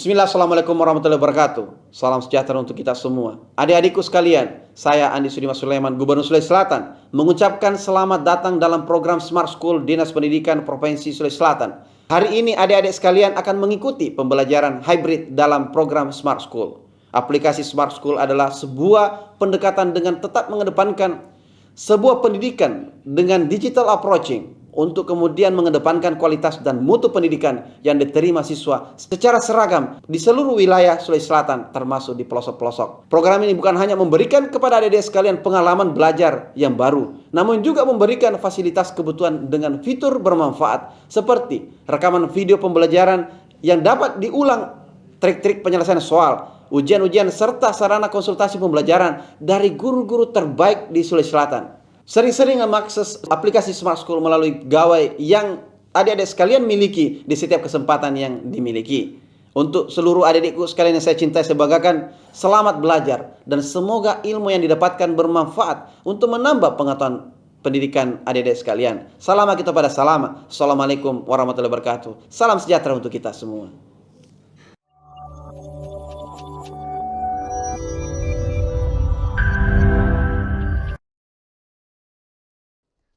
Bismillah, Assalamualaikum warahmatullahi wabarakatuh. Salam sejahtera untuk kita semua. Adik-adikku sekalian, saya Andi Sudimas Sulaiman, Gubernur Sulawesi Selatan, mengucapkan selamat datang dalam program Smart School Dinas Pendidikan Provinsi Sulawesi Selatan. Hari ini adik-adik sekalian akan mengikuti pembelajaran hybrid dalam program Smart School. Aplikasi Smart School adalah sebuah pendekatan dengan tetap mengedepankan sebuah pendidikan dengan digital approaching untuk kemudian mengedepankan kualitas dan mutu pendidikan yang diterima siswa secara seragam di seluruh wilayah Sulawesi Selatan termasuk di pelosok-pelosok. Program ini bukan hanya memberikan kepada adik-adik sekalian pengalaman belajar yang baru, namun juga memberikan fasilitas kebutuhan dengan fitur bermanfaat seperti rekaman video pembelajaran yang dapat diulang, trik-trik penyelesaian soal, ujian-ujian serta sarana konsultasi pembelajaran dari guru-guru terbaik di Sulawesi Selatan. Sering-sering mengakses aplikasi Smart School melalui gawai yang adik-adik sekalian miliki di setiap kesempatan yang dimiliki. Untuk seluruh adik-adikku sekalian yang saya cintai, saya banggakan, selamat belajar dan semoga ilmu yang didapatkan bermanfaat untuk menambah pengetahuan pendidikan adik-adik sekalian. Salam kita pada salam. Assalamualaikum warahmatullahi wabarakatuh. Salam sejahtera untuk kita semua.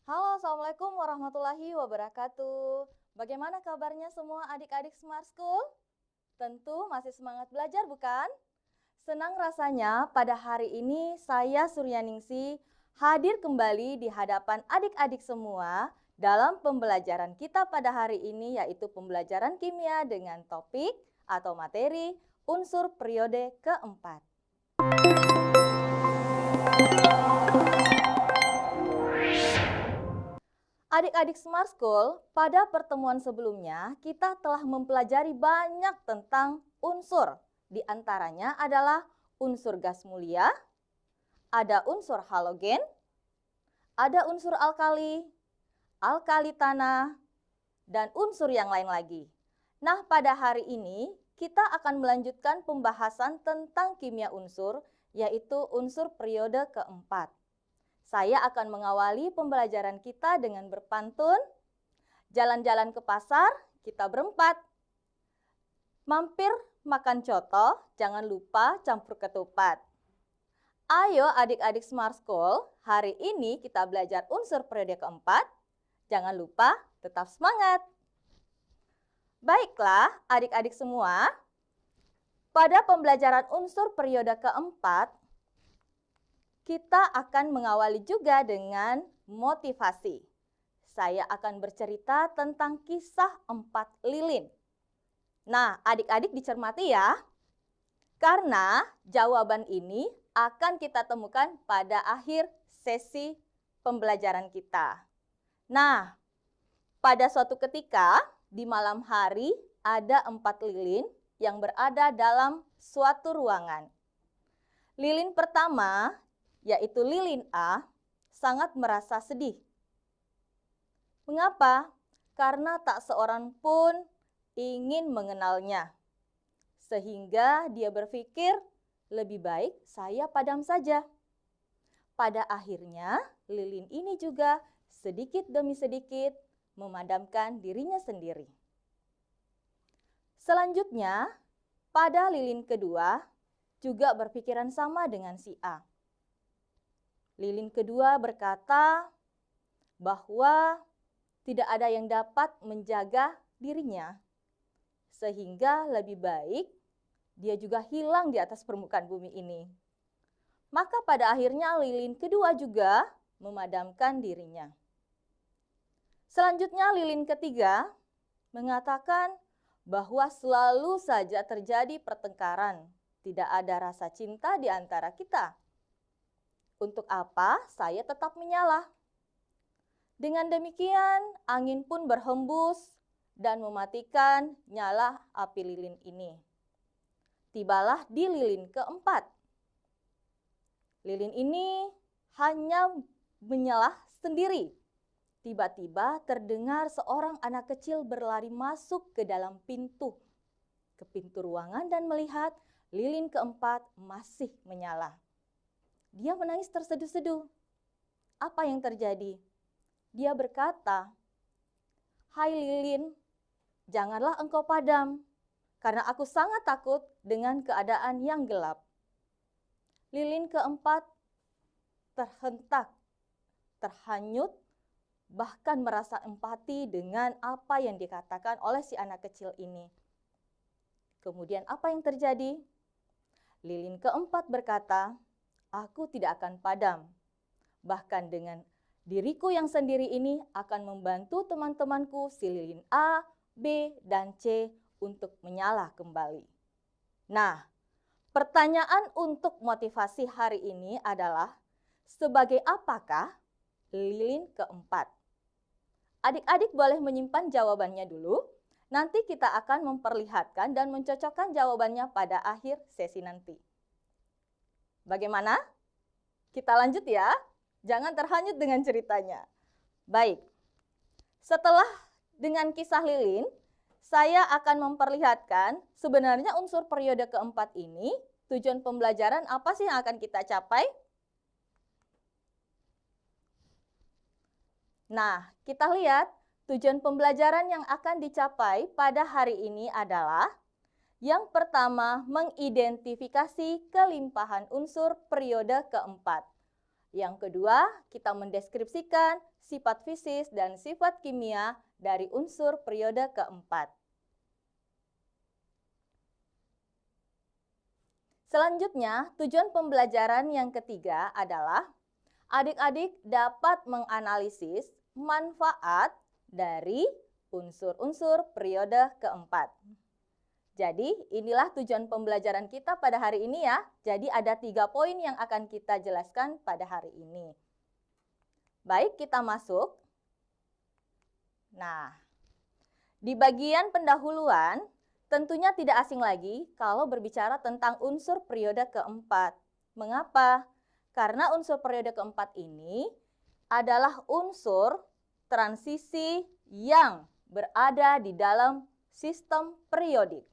Halo, Assalamualaikum warahmatullahi wabarakatuh. Bagaimana kabarnya semua adik-adik Smart School? Tentu masih semangat belajar, bukan? Senang rasanya pada hari ini saya Suryaningsi hadir kembali di hadapan adik-adik semua dalam pembelajaran kita pada hari ini, yaitu pembelajaran kimia dengan topik atau materi unsur periode keempat. Adik-adik Smart School, pada pertemuan sebelumnya kita telah mempelajari banyak tentang unsur. Di antaranya adalah unsur gas mulia, ada unsur halogen, ada unsur alkali, alkali tanah, dan unsur yang lain lagi. Nah, pada hari ini kita akan melanjutkan pembahasan tentang kimia unsur, yaitu unsur periode keempat. Saya akan mengawali pembelajaran kita dengan berpantun. Jalan-jalan ke pasar, kita berempat. Mampir makan coto, jangan lupa campur ketupat. Ayo adik-adik Smart School, hari ini kita belajar unsur periode keempat. Jangan lupa tetap semangat. Baiklah adik-adik semua, pada pembelajaran unsur periode keempat, kita akan mengawali juga dengan motivasi. Saya akan bercerita tentang kisah 4 lilin. Nah, adik-adik dicermati ya. Karena jawaban ini akan kita temukan pada akhir sesi pembelajaran kita. Nah, pada suatu ketika di malam hari ada 4 lilin yang berada dalam suatu ruangan. Lilin pertama, yaitu lilin A, sangat merasa sedih. Mengapa? Karena tak seorang pun ingin mengenalnya. Sehingga dia berpikir, lebih baik saya padam saja. Pada akhirnya, lilin ini juga sedikit demi sedikit memadamkan dirinya sendiri. Selanjutnya, pada lilin kedua, juga berpikiran sama dengan si A. Lilin kedua berkata bahwa tidak ada yang dapat menjaga dirinya, sehingga lebih baik dia juga hilang di atas permukaan bumi ini. Maka pada akhirnya lilin kedua juga memadamkan dirinya. Selanjutnya lilin ketiga mengatakan bahwa selalu saja terjadi pertengkaran, tidak ada rasa cinta di antara kita. Untuk apa saya tetap menyala? Dengan demikian, angin pun berhembus dan mematikan nyala api lilin ini. Tibalah di lilin keempat. Lilin ini hanya menyala sendiri. Tiba-tiba terdengar seorang anak kecil berlari masuk ke dalam pintu ruangan dan melihat lilin keempat masih menyala. Dia menangis terseduh-seduh. Apa yang terjadi? Dia berkata, "Hai lilin, janganlah engkau padam. karena aku sangat takut dengan keadaan yang gelap. Lilin keempat terhentak, terhanyut, bahkan merasa empati dengan apa yang dikatakan oleh si anak kecil ini. Kemudian apa yang terjadi? Lilin keempat berkata, "Aku tidak akan padam. Bahkan dengan diriku yang sendiri ini akan membantu teman-temanku si lilin A, B, dan C untuk menyala kembali." Nah, pertanyaan untuk motivasi hari ini adalah, sebagai apakah lilin keempat? Adik-adik boleh menyimpan jawabannya dulu. Nanti kita akan memperlihatkan dan mencocokkan jawabannya pada akhir sesi nanti. Bagaimana? Kita lanjut ya. Jangan terhanyut dengan ceritanya. Baik. Setelah dengan kisah lilin, saya akan memperlihatkan sebenarnya unsur periode keempat ini, tujuan pembelajaran apa sih yang akan kita capai? Nah, kita lihat tujuan pembelajaran yang akan dicapai pada hari ini adalah yang pertama, mengidentifikasi kelimpahan unsur periode keempat. Yang kedua, kita mendeskripsikan sifat fisis dan sifat kimia dari unsur periode keempat. Selanjutnya, tujuan pembelajaran yang ketiga adalah adik-adik dapat menganalisis manfaat dari unsur-unsur periode keempat. Jadi, inilah tujuan pembelajaran kita pada hari ini ya. Jadi, ada 3 poin yang akan kita jelaskan pada hari ini. Baik, kita masuk. Nah, di bagian pendahuluan, tentunya tidak asing lagi kalau berbicara tentang unsur periode keempat. Mengapa? Karena unsur periode keempat ini adalah unsur transisi yang berada di dalam sistem periodik.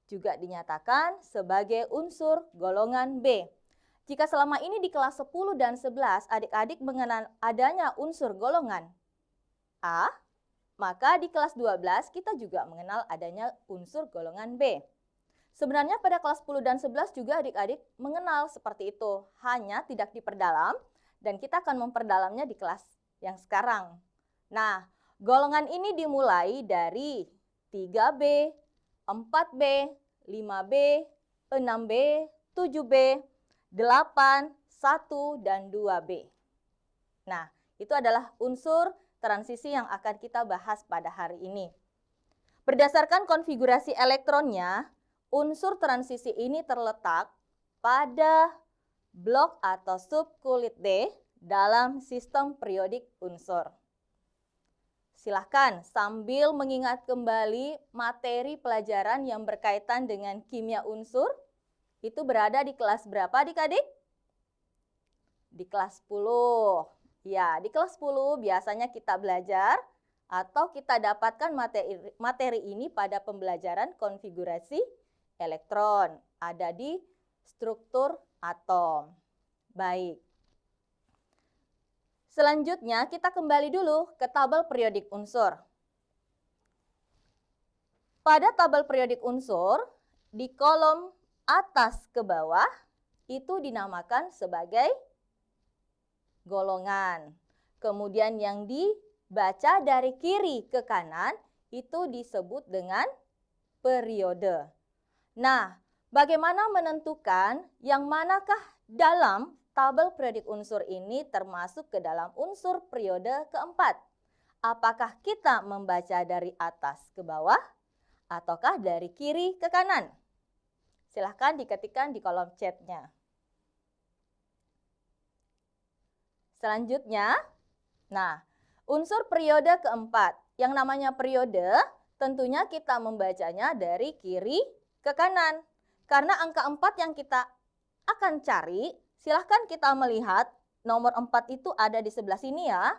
Juga dinyatakan sebagai unsur golongan B. Jika selama ini di kelas 10 dan 11 adik-adik mengenal adanya unsur golongan A, maka di kelas 12 kita juga mengenal adanya unsur golongan B. Sebenarnya pada kelas 10 dan 11 juga adik-adik mengenal seperti itu, hanya tidak diperdalam dan kita akan memperdalamnya di kelas yang sekarang. Nah, golongan ini dimulai dari 3B, 4B, 5B, 6B, 7B, 8, 1, dan 2B. Nah, itu adalah unsur transisi yang akan kita bahas pada hari ini. Berdasarkan konfigurasi elektronnya, unsur transisi ini terletak pada blok atau subkulit D dalam sistem periodik unsur. Silahkan sambil mengingat kembali materi pelajaran yang berkaitan dengan kimia unsur. Itu berada di kelas berapa adik-adik? Di kelas 10. Ya, di kelas 10 biasanya kita belajar atau kita dapatkan materi ini pada pembelajaran konfigurasi elektron. Ada di struktur atom. Baik. Selanjutnya kita kembali dulu ke tabel periodik unsur. Pada tabel periodik unsur, di kolom atas ke bawah itu dinamakan sebagai golongan. Kemudian yang dibaca dari kiri ke kanan itu disebut dengan periode. Nah, bagaimana menentukan yang manakah dalam tabel periodik unsur ini termasuk ke dalam unsur periode keempat? Apakah kita membaca dari atas ke bawah ataukah dari kiri ke kanan? Silahkan diketikkan di kolom chatnya. Selanjutnya, nah, unsur periode keempat. Yang namanya periode tentunya kita membacanya dari kiri ke kanan. Karena angka 4 yang kita akan cari, silahkan kita melihat nomor 4 itu ada di sebelah sini ya.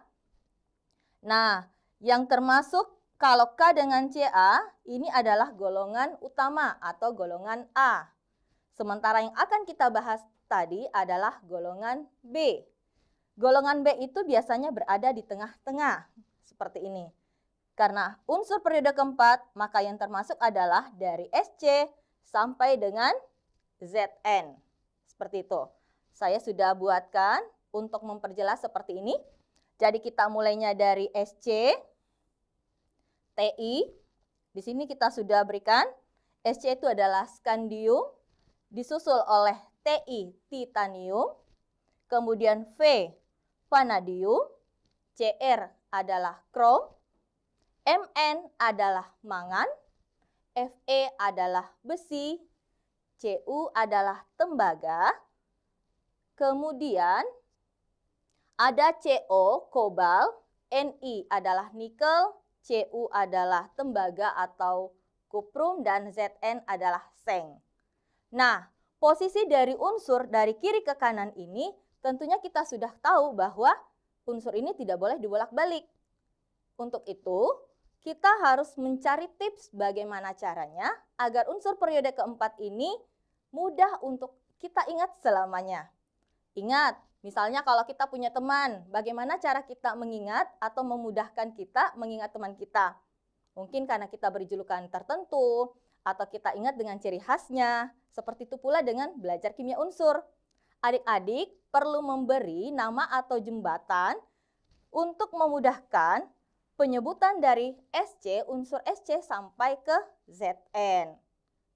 Nah, yang termasuk kalau K dengan CA ini adalah golongan utama atau golongan A. Sementara yang akan kita bahas tadi adalah golongan B. Golongan B itu biasanya berada di tengah-tengah seperti ini. Karena unsur periode keempat, maka yang termasuk adalah dari SC sampai dengan Zn. Seperti itu. Saya sudah buatkan untuk memperjelas seperti ini. Jadi kita mulainya dari SC, Ti. Di sini kita sudah berikan. SC itu adalah skandium, disusul oleh Ti, titanium. Kemudian V, vanadium. Cr adalah krom. Mn adalah mangan, Fe adalah besi, Cu adalah tembaga, kemudian ada Co, kobal, Ni adalah nikel, Cu adalah tembaga atau kuprum, dan Zn adalah seng. Nah, posisi dari unsur dari kiri ke kanan ini tentunya kita sudah tahu bahwa unsur ini tidak boleh dibolak-balik. Untuk itu, kita harus mencari tips bagaimana caranya agar unsur periode keempat ini mudah untuk kita ingat selamanya. Ingat, misalnya kalau kita punya teman, bagaimana cara kita mengingat atau memudahkan kita mengingat teman kita? Mungkin karena kita beri julukan tertentu, atau kita ingat dengan ciri khasnya. Seperti itu pula dengan belajar kimia unsur. Adik-adik perlu memberi nama atau jembatan untuk memudahkan penyebutan dari SC, unsur SC sampai ke Zn.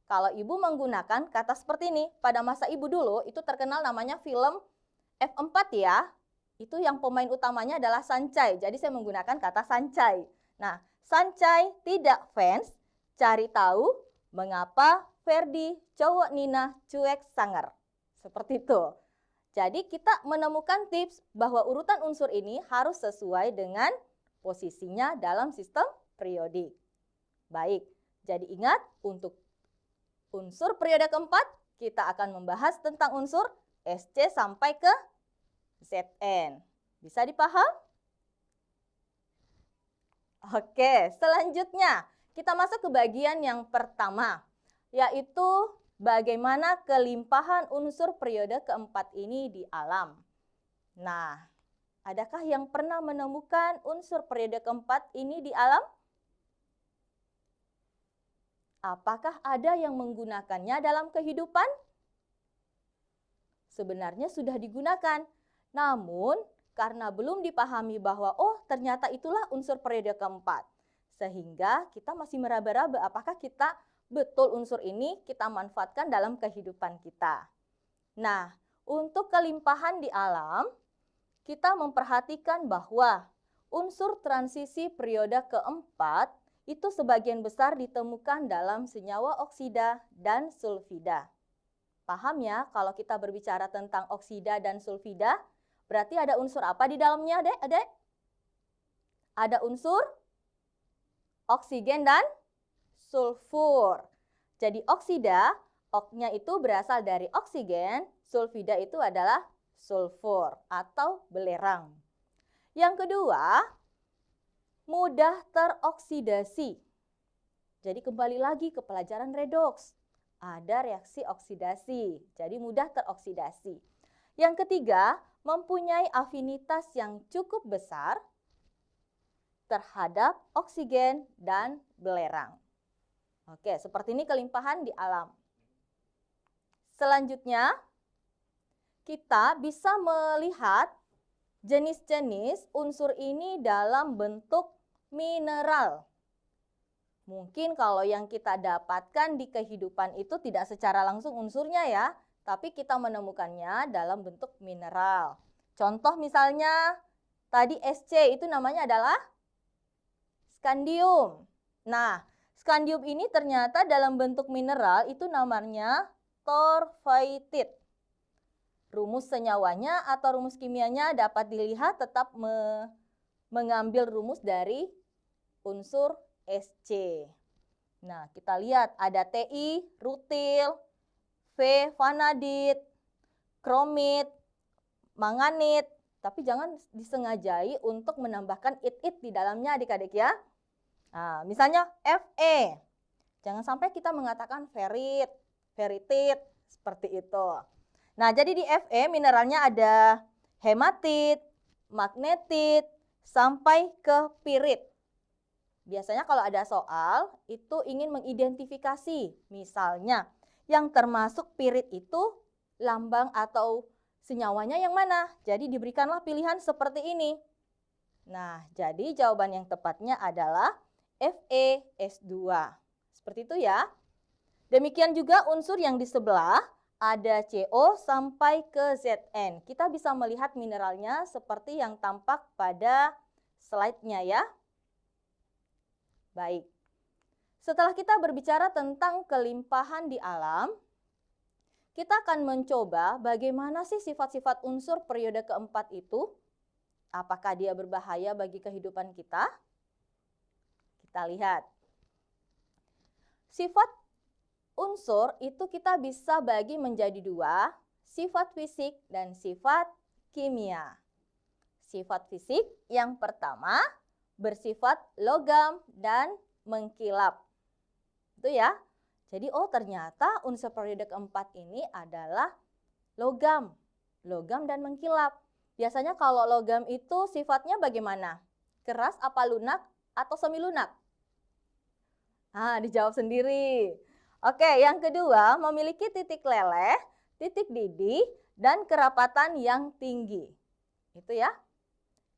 Kalau ibu menggunakan kata seperti ini, pada masa ibu dulu itu terkenal namanya film F4 ya. Itu yang pemain utamanya adalah Sancai. Jadi saya menggunakan kata Sancai. Nah, Sancai tidak fans, cari tahu mengapa Ferdi cowok Nina cuek sangar. Seperti itu. Jadi kita menemukan tips bahwa urutan unsur ini harus sesuai dengan posisinya dalam sistem periodik. Baik, jadi ingat untuk unsur periode keempat kita akan membahas tentang unsur SC sampai ke Zn. Bisa dipaham? Oke, selanjutnya kita masuk ke bagian yang pertama, yaitu bagaimana kelimpahan unsur periode keempat ini di alam. Nah, adakah yang pernah menemukan unsur periode keempat ini di alam? Apakah ada yang menggunakannya dalam kehidupan? Sebenarnya sudah digunakan, namun karena belum dipahami bahwa ternyata itulah unsur periode keempat. Sehingga kita masih meraba-raba apakah kita betul unsur ini kita manfaatkan dalam kehidupan kita. Nah, untuk kelimpahan di alam, kita memperhatikan bahwa unsur transisi periode keempat itu sebagian besar ditemukan dalam senyawa oksida dan sulfida. Paham ya kalau kita berbicara tentang oksida dan sulfida, berarti ada unsur apa di dalamnya, Adek? Ada unsur oksigen dan sulfur. Jadi oksida, oknya itu berasal dari oksigen, sulfida itu adalah sulfur atau belerang. Yang kedua, mudah teroksidasi. Jadi kembali lagi ke pelajaran redoks. Ada reaksi oksidasi, jadi mudah teroksidasi. Yang ketiga, mempunyai afinitas yang cukup besar terhadap oksigen dan belerang. Oke, seperti ini kelimpahan di alam. Selanjutnya, kita bisa melihat jenis-jenis unsur ini dalam bentuk mineral. Mungkin kalau yang kita dapatkan di kehidupan itu tidak secara langsung unsurnya ya, tapi kita menemukannya dalam bentuk mineral. Contoh misalnya, tadi SC itu namanya adalah skandium. Nah, skandium ini ternyata dalam bentuk mineral itu namanya torfaitit. Rumus senyawanya atau rumus kimianya dapat dilihat tetap mengambil rumus dari unsur SC. Nah, kita lihat ada Ti, rutil, V, vanadit, kromit, manganit. Tapi jangan disengajai untuk menambahkan it di dalamnya adik-adik ya. Nah, misalnya Fe. Jangan sampai kita mengatakan ferit, feritit, seperti itu. Nah, jadi di Fe mineralnya ada hematit, magnetit, sampai ke pirit. biasanya kalau ada soal itu ingin mengidentifikasi, misalnya yang termasuk pirit itu lambang atau senyawanya yang mana. Jadi diberikanlah pilihan seperti ini. Nah, jadi jawaban yang tepatnya adalah FeS2. Seperti itu ya. Demikian juga unsur yang di sebelah ada CO sampai ke Zn. Kita bisa melihat mineralnya seperti yang tampak pada slide-nya ya. Baik. Setelah kita berbicara tentang kelimpahan di alam, kita akan mencoba bagaimana sih sifat-sifat unsur periode keempat itu. Apakah dia berbahaya bagi kehidupan kita? Kita lihat. Sifat unsur itu kita bisa bagi menjadi dua, sifat fisik dan sifat kimia. Sifat fisik yang pertama bersifat logam dan mengkilap. Itu ya. Jadi ternyata unsur periode keempat ini adalah logam. Logam dan mengkilap. Biasanya kalau logam itu sifatnya bagaimana? Keras apa lunak atau semi lunak? Dijawab sendiri. Oke, yang kedua memiliki titik leleh, titik didih, dan kerapatan yang tinggi. Itu ya.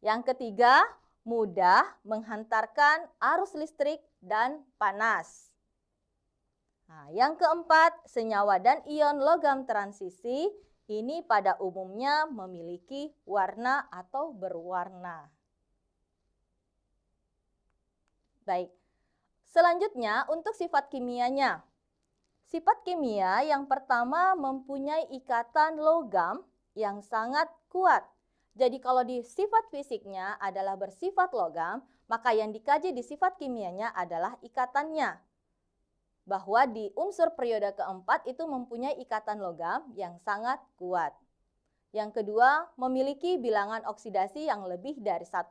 Yang ketiga, mudah menghantarkan arus listrik dan panas. Yang keempat, senyawa dan ion logam transisi ini pada umumnya memiliki warna atau berwarna. Baik, selanjutnya untuk sifat kimianya. Sifat kimia yang pertama mempunyai ikatan logam yang sangat kuat. Jadi kalau di sifat fisiknya adalah bersifat logam, maka yang dikaji di sifat kimianya adalah ikatannya. Bahwa di unsur periode keempat itu mempunyai ikatan logam yang sangat kuat. Yang kedua, memiliki bilangan oksidasi yang lebih dari 1.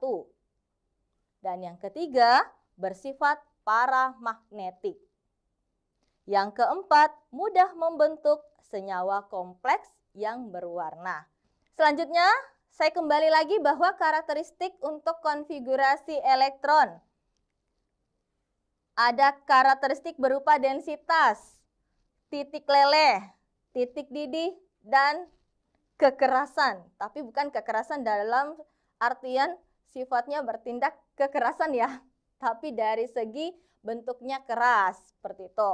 Dan yang ketiga, bersifat paramagnetik. Yang keempat, mudah membentuk senyawa kompleks yang berwarna. Selanjutnya, saya kembali lagi bahwa karakteristik untuk konfigurasi elektron. Ada karakteristik berupa densitas, titik leleh, titik didih, dan kekerasan. Tapi bukan kekerasan dalam artian sifatnya bertindak kekerasan ya. Tapi dari segi bentuknya keras, seperti itu.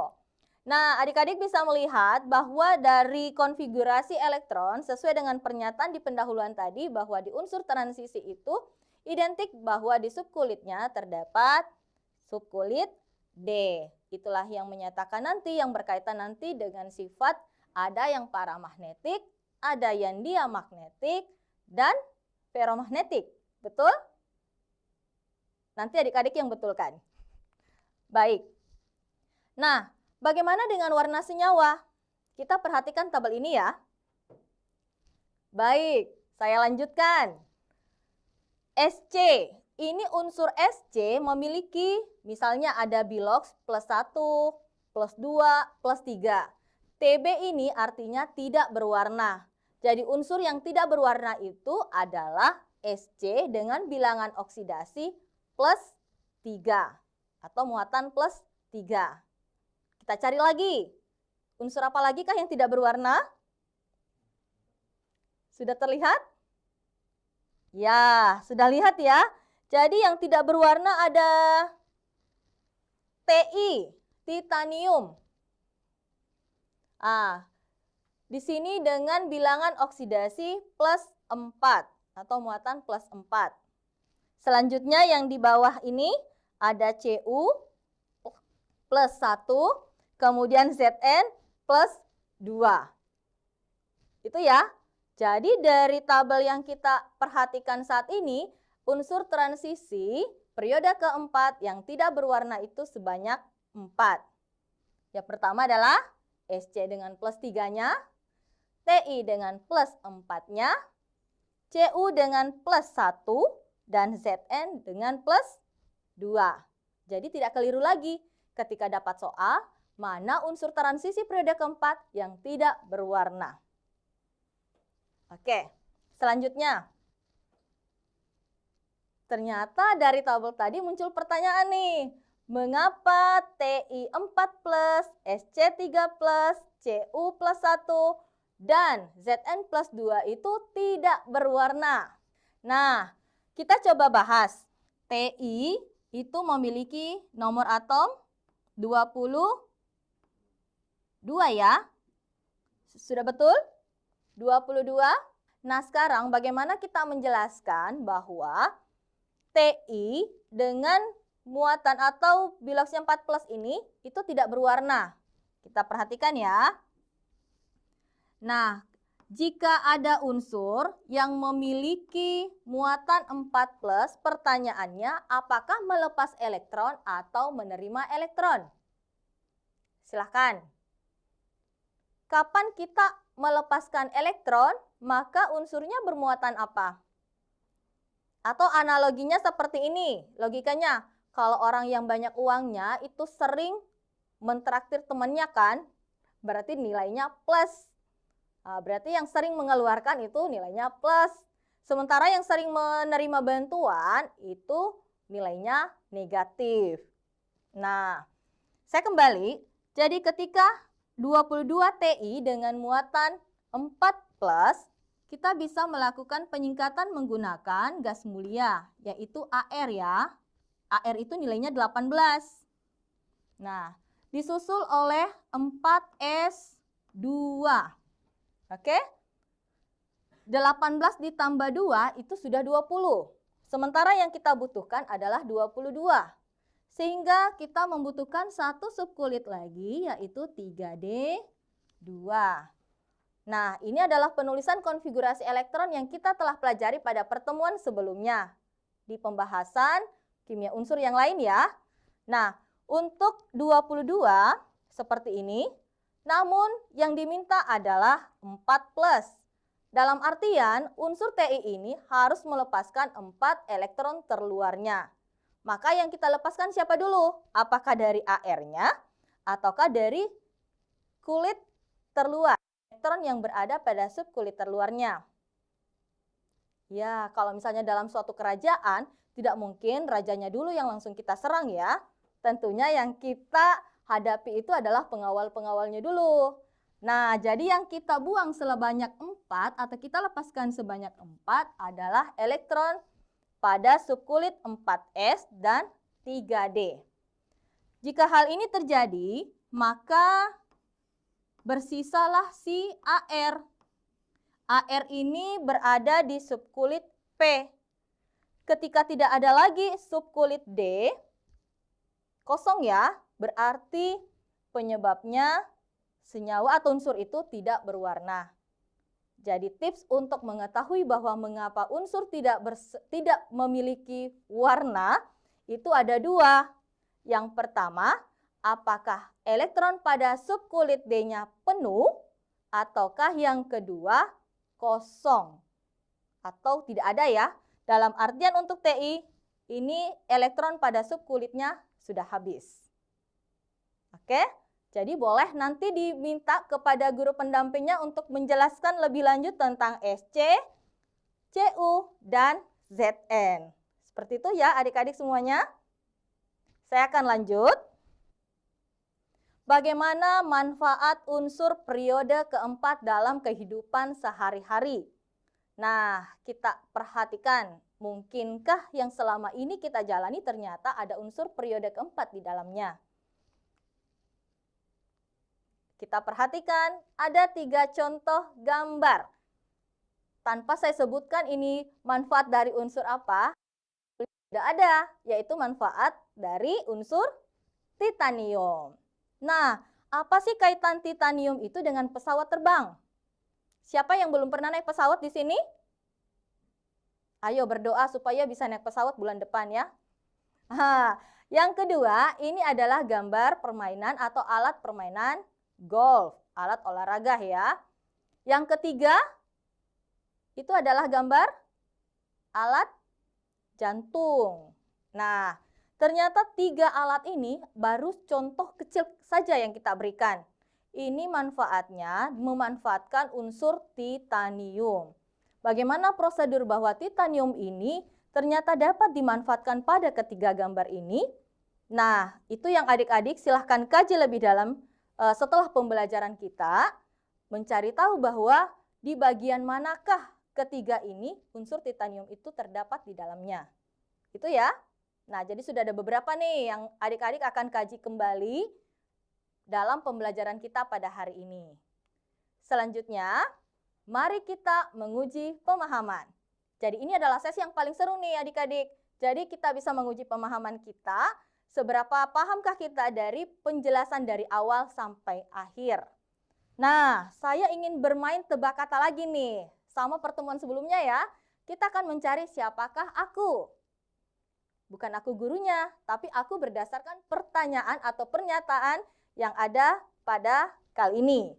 Nah, adik-adik bisa melihat bahwa dari konfigurasi elektron sesuai dengan pernyataan di pendahuluan tadi bahwa di unsur transisi itu identik bahwa di subkulitnya terdapat subkulit D. Itulah yang menyatakan nanti yang berkaitan nanti dengan sifat ada yang paramagnetik, ada yang diamagnetik, dan ferromagnetik. Betul? Nanti adik-adik yang betulkan. Baik. Nah, bagaimana dengan warna senyawa? Kita perhatikan tabel ini ya. Baik, saya lanjutkan. Sc, ini unsur Sc memiliki misalnya ada bilox plus 1, plus 2, plus 3. Tb ini artinya tidak berwarna. Jadi unsur yang tidak berwarna itu adalah Sc dengan bilangan oksidasi plus 3 atau muatan plus 3. Kita cari lagi. Unsur apa lagi kah yang tidak berwarna? Sudah terlihat? Ya, sudah lihat ya. Jadi yang tidak berwarna ada Ti, titanium. Di sini dengan bilangan oksidasi plus 4 atau muatan plus 4. Selanjutnya yang di bawah ini ada Cu plus 1, kemudian Zn plus 2. Itu ya. Jadi dari tabel yang kita perhatikan saat ini, unsur transisi periode keempat yang tidak berwarna itu sebanyak 4. Yang pertama adalah Sc dengan plus 3-nya, Ti dengan plus 4-nya, Cu dengan plus 1, dan Zn dengan plus 2. Jadi tidak keliru lagi ketika dapat soal mana unsur transisi periode keempat yang tidak berwarna. Oke, selanjutnya. Ternyata dari tabel tadi muncul pertanyaan nih. Mengapa Ti4+, Sc3+, Cu+1, dan Zn+2 itu tidak berwarna? Nah, kita coba bahas. Ti itu memiliki nomor atom 22 ya. Sudah betul? 22. Nah, sekarang bagaimana kita menjelaskan bahwa Ti dengan muatan atau biloxnya 4+ ini itu tidak berwarna. Kita perhatikan ya. Nah, jika ada unsur yang memiliki muatan 4+, pertanyaannya apakah melepas elektron atau menerima elektron? Silahkan. Kapan kita melepaskan elektron, maka unsurnya bermuatan apa? Atau analoginya seperti ini, logikanya. Kalau orang yang banyak uangnya itu sering mentraktir temannya kan, berarti nilainya plus. Nah, berarti yang sering mengeluarkan itu nilainya plus. Sementara yang sering menerima bantuan itu nilainya negatif. Nah, saya kembali. Jadi ketika 22 Ti dengan muatan 4+, kita bisa melakukan penyingkatan menggunakan gas mulia, yaitu AR ya. AR itu nilainya 18. Nah, disusul oleh 4S2. Oke? 18 ditambah 2 itu sudah 20. Sementara yang kita butuhkan adalah 22. Sehingga kita membutuhkan satu subkulit lagi, yaitu 3D2. Nah, ini adalah penulisan konfigurasi elektron yang kita telah pelajari pada pertemuan sebelumnya di pembahasan kimia unsur yang lain ya. Nah, untuk 22 seperti ini, namun yang diminta adalah 4+. Dalam artian, unsur Ti ini harus melepaskan 4 elektron terluarnya. Maka yang kita lepaskan siapa dulu? Apakah dari AR-nya ataukah dari kulit terluar? Elektron yang berada pada subkulit terluarnya. Ya, kalau misalnya dalam suatu kerajaan, tidak mungkin rajanya dulu yang langsung kita serang ya. Tentunya yang kita hadapi itu adalah pengawal-pengawalnya dulu. Nah, jadi yang kita buang sebanyak 4 atau kita lepaskan sebanyak 4 adalah elektron pada subkulit 4S dan 3D. Jika hal ini terjadi, maka bersisalah si AR. AR ini berada di subkulit P. Ketika tidak ada lagi subkulit D, kosong ya, berarti penyebabnya senyawa atau unsur itu tidak berwarna. Jadi tips untuk mengetahui bahwa mengapa unsur tidak memiliki warna itu ada dua. Yang pertama, apakah elektron pada subkulit D-nya penuh ataukah yang kedua kosong atau tidak ada ya. Dalam artian untuk Ti, ini elektron pada subkulitnya sudah habis. Oke, jadi boleh nanti diminta kepada guru pendampingnya untuk menjelaskan lebih lanjut tentang Sc, Cu, dan Zn. Seperti itu ya adik-adik semuanya. Saya akan lanjut. Bagaimana manfaat unsur periode keempat dalam kehidupan sehari-hari? Nah, kita perhatikan, mungkinkah yang selama ini kita jalani ternyata ada unsur periode keempat di dalamnya? Kita perhatikan, ada 3 contoh gambar. Tanpa saya sebutkan ini manfaat dari unsur apa, tidak ada, yaitu manfaat dari unsur titanium. Nah, apa sih kaitan titanium itu dengan pesawat terbang? Siapa yang belum pernah naik pesawat di sini? Ayo berdoa supaya bisa naik pesawat bulan depan ya. Yang kedua, ini adalah gambar permainan atau alat permainan golf, alat olahraga ya. Yang ketiga, itu adalah gambar alat jantung. Nah, ternyata 3 alat ini baru contoh kecil saja yang kita berikan. Ini manfaatnya memanfaatkan unsur titanium. Bagaimana prosedur bahwa titanium ini ternyata dapat dimanfaatkan pada ketiga gambar ini? Nah, itu yang adik-adik silahkan kaji lebih dalam setelah pembelajaran kita, mencari tahu bahwa di bagian manakah ketiga ini unsur titanium itu terdapat di dalamnya. Itu ya. Nah, jadi sudah ada beberapa nih yang adik-adik akan kaji kembali dalam pembelajaran kita pada hari ini. Selanjutnya, mari kita menguji pemahaman. Jadi ini adalah sesi yang paling seru nih adik-adik. Jadi kita bisa menguji pemahaman kita, seberapa pahamkah kita dari penjelasan dari awal sampai akhir. Nah, saya ingin bermain tebak kata lagi nih. Sama pertemuan sebelumnya ya. Kita akan mencari siapakah aku. Bukan aku gurunya, tapi aku berdasarkan pertanyaan atau pernyataan yang ada pada kali ini.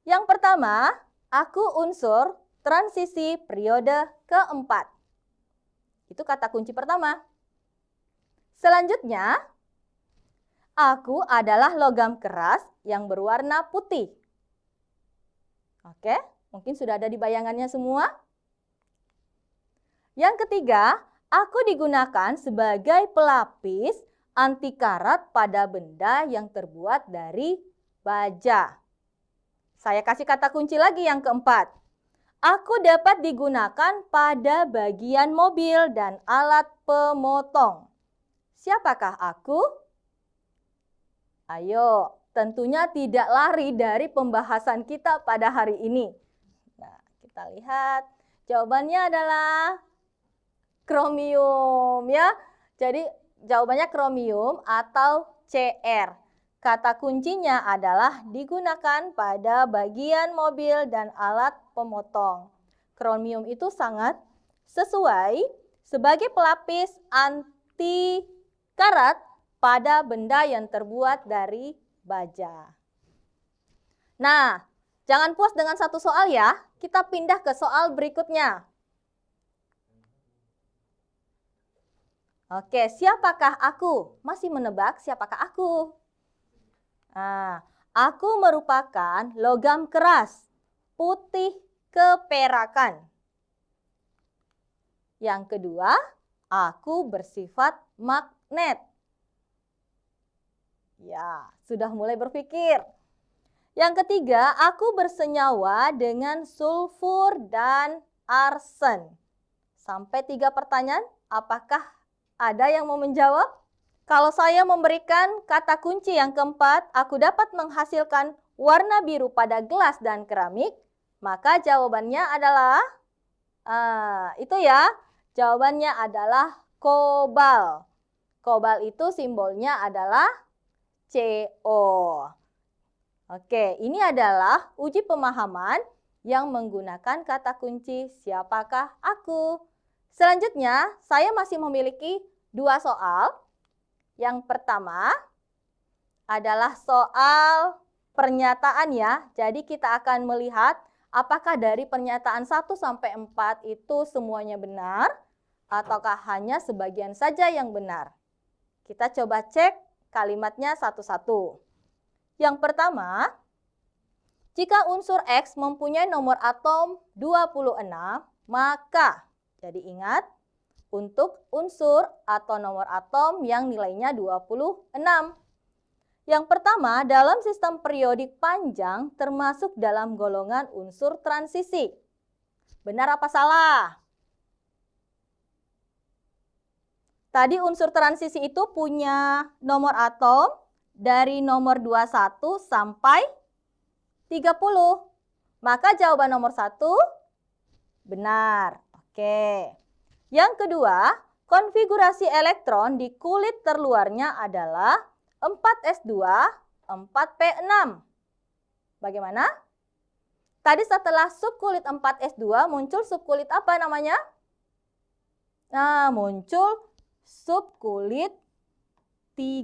Yang pertama, aku unsur transisi periode keempat. Itu kata kunci pertama. Selanjutnya, aku adalah logam keras yang berwarna putih. Oke, mungkin sudah ada di bayangannya semua. Yang ketiga, aku digunakan sebagai pelapis anti karat pada benda yang terbuat dari baja. Saya kasih kata kunci lagi yang keempat. Aku dapat digunakan pada bagian mobil dan alat pemotong. Siapakah aku? Ayo, tentunya tidak lari dari pembahasan kita pada hari ini. Nah, kita lihat. Jawabannya adalah kromium ya. Jadi jawabannya kromium atau Cr. Kata kuncinya adalah digunakan pada bagian mobil dan alat pemotong. Kromium itu sangat sesuai sebagai pelapis anti karat pada benda yang terbuat dari baja. Nah, jangan puas dengan satu soal ya. Kita pindah ke soal berikutnya. Oke, siapakah aku? Masih menebak siapakah aku? Nah, aku merupakan logam keras, putih keperakan. Yang kedua, aku bersifat magnet. Ya, sudah mulai berpikir. Yang ketiga, aku bersenyawa dengan sulfur dan arsen. Sampai 3 pertanyaan, apakah ada yang mau menjawab? Kalau saya memberikan kata kunci yang keempat, aku dapat menghasilkan warna biru pada gelas dan keramik, maka jawabannya adalah, itu ya, jawabannya adalah kobal. Kobal itu simbolnya adalah CO. Oke, ini adalah uji pemahaman yang menggunakan kata kunci siapakah aku. Selanjutnya, saya masih memiliki 2 soal. Yang pertama adalah soal pernyataan ya. Jadi kita akan melihat apakah dari pernyataan 1 sampai 4 itu semuanya benar ataukah hanya sebagian saja yang benar. Kita coba cek kalimatnya satu-satu. Yang pertama, jika unsur X mempunyai nomor atom 26, maka jadi ingat untuk unsur atau nomor atom yang nilainya 26. Yang pertama, dalam sistem periodik panjang termasuk dalam golongan unsur transisi. Benar apa salah? Tadi unsur transisi itu punya nomor atom dari nomor 21 sampai 30. Maka jawaban nomor 1 benar. Oke. Yang kedua, konfigurasi elektron di kulit terluarnya adalah 4s2, 4p6. Bagaimana? Tadi setelah subkulit 4s2 muncul subkulit apa namanya? Nah, muncul subkulit 3D.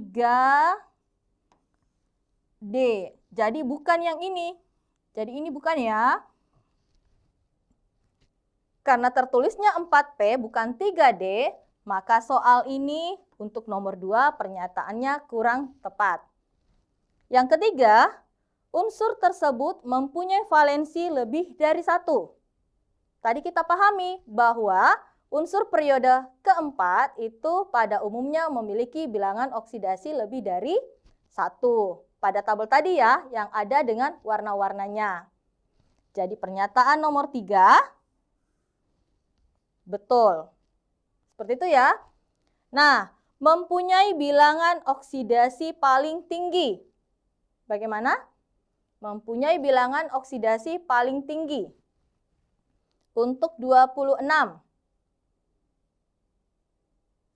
Jadi bukan yang ini. Jadi ini bukan ya. Karena tertulisnya 4P bukan 3D, maka soal ini untuk nomor 2 pernyataannya kurang tepat. Yang ketiga, unsur tersebut mempunyai valensi lebih dari 1. tadi kita pahami bahwa unsur periode keempat itu pada umumnya memiliki bilangan oksidasi lebih dari 1. Pada tabel tadi ya, yang ada dengan warna-warnanya. Jadi pernyataan nomor 3, betul. Seperti itu ya. Nah, mempunyai bilangan oksidasi paling tinggi. Bagaimana? Mempunyai bilangan oksidasi paling tinggi. Untuk 26.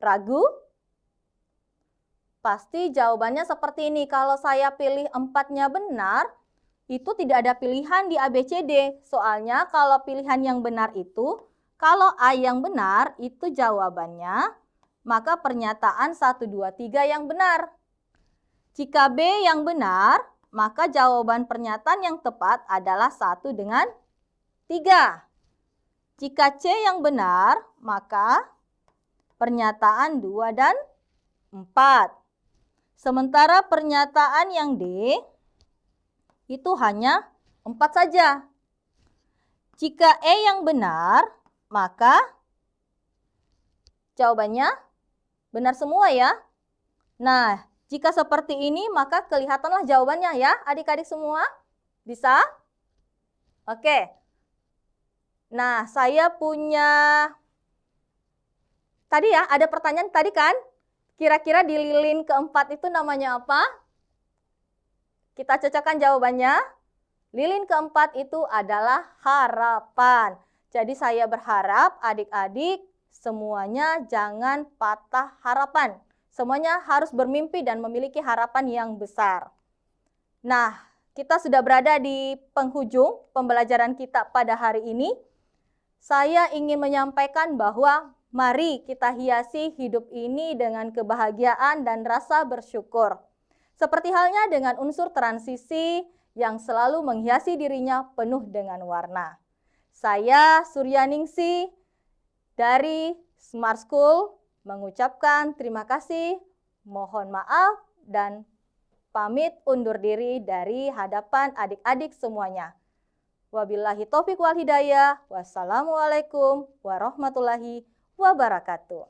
Ragu? Pasti jawabannya seperti ini. Kalau saya pilih 4-nya benar, itu tidak ada pilihan di ABCD. Soalnya kalau pilihan yang benar itu, kalau A yang benar, itu jawabannya, maka pernyataan 1, 2, 3 yang benar. Jika B yang benar, maka jawaban pernyataan yang tepat adalah 1 dengan 3. Jika C yang benar, maka pernyataan 2 dan 4. Sementara pernyataan yang D itu hanya 4 saja. Jika E yang benar, maka jawabannya benar semua ya. Nah, jika seperti ini maka kelihatanlah jawabannya ya adik-adik semua. Bisa? Oke. Nah, saya punya tadi ya, ada pertanyaan tadi kan? Kira-kira di lilin keempat itu namanya apa? Kita cocokkan jawabannya. Lilin keempat itu adalah harapan. Jadi saya berharap adik-adik semuanya jangan patah harapan. Semuanya harus bermimpi dan memiliki harapan yang besar. Nah, kita sudah berada di penghujung pembelajaran kita pada hari ini. Saya ingin menyampaikan bahwa mari kita hiasi hidup ini dengan kebahagiaan dan rasa bersyukur. Seperti halnya dengan unsur transisi yang selalu menghiasi dirinya penuh dengan warna. Saya Suryaningsih dari Smart School mengucapkan terima kasih, mohon maaf, dan pamit undur diri dari hadapan adik-adik semuanya. Wabillahi taufiq wal hidayah. Wassalamualaikum warahmatullahi wabarakatuh.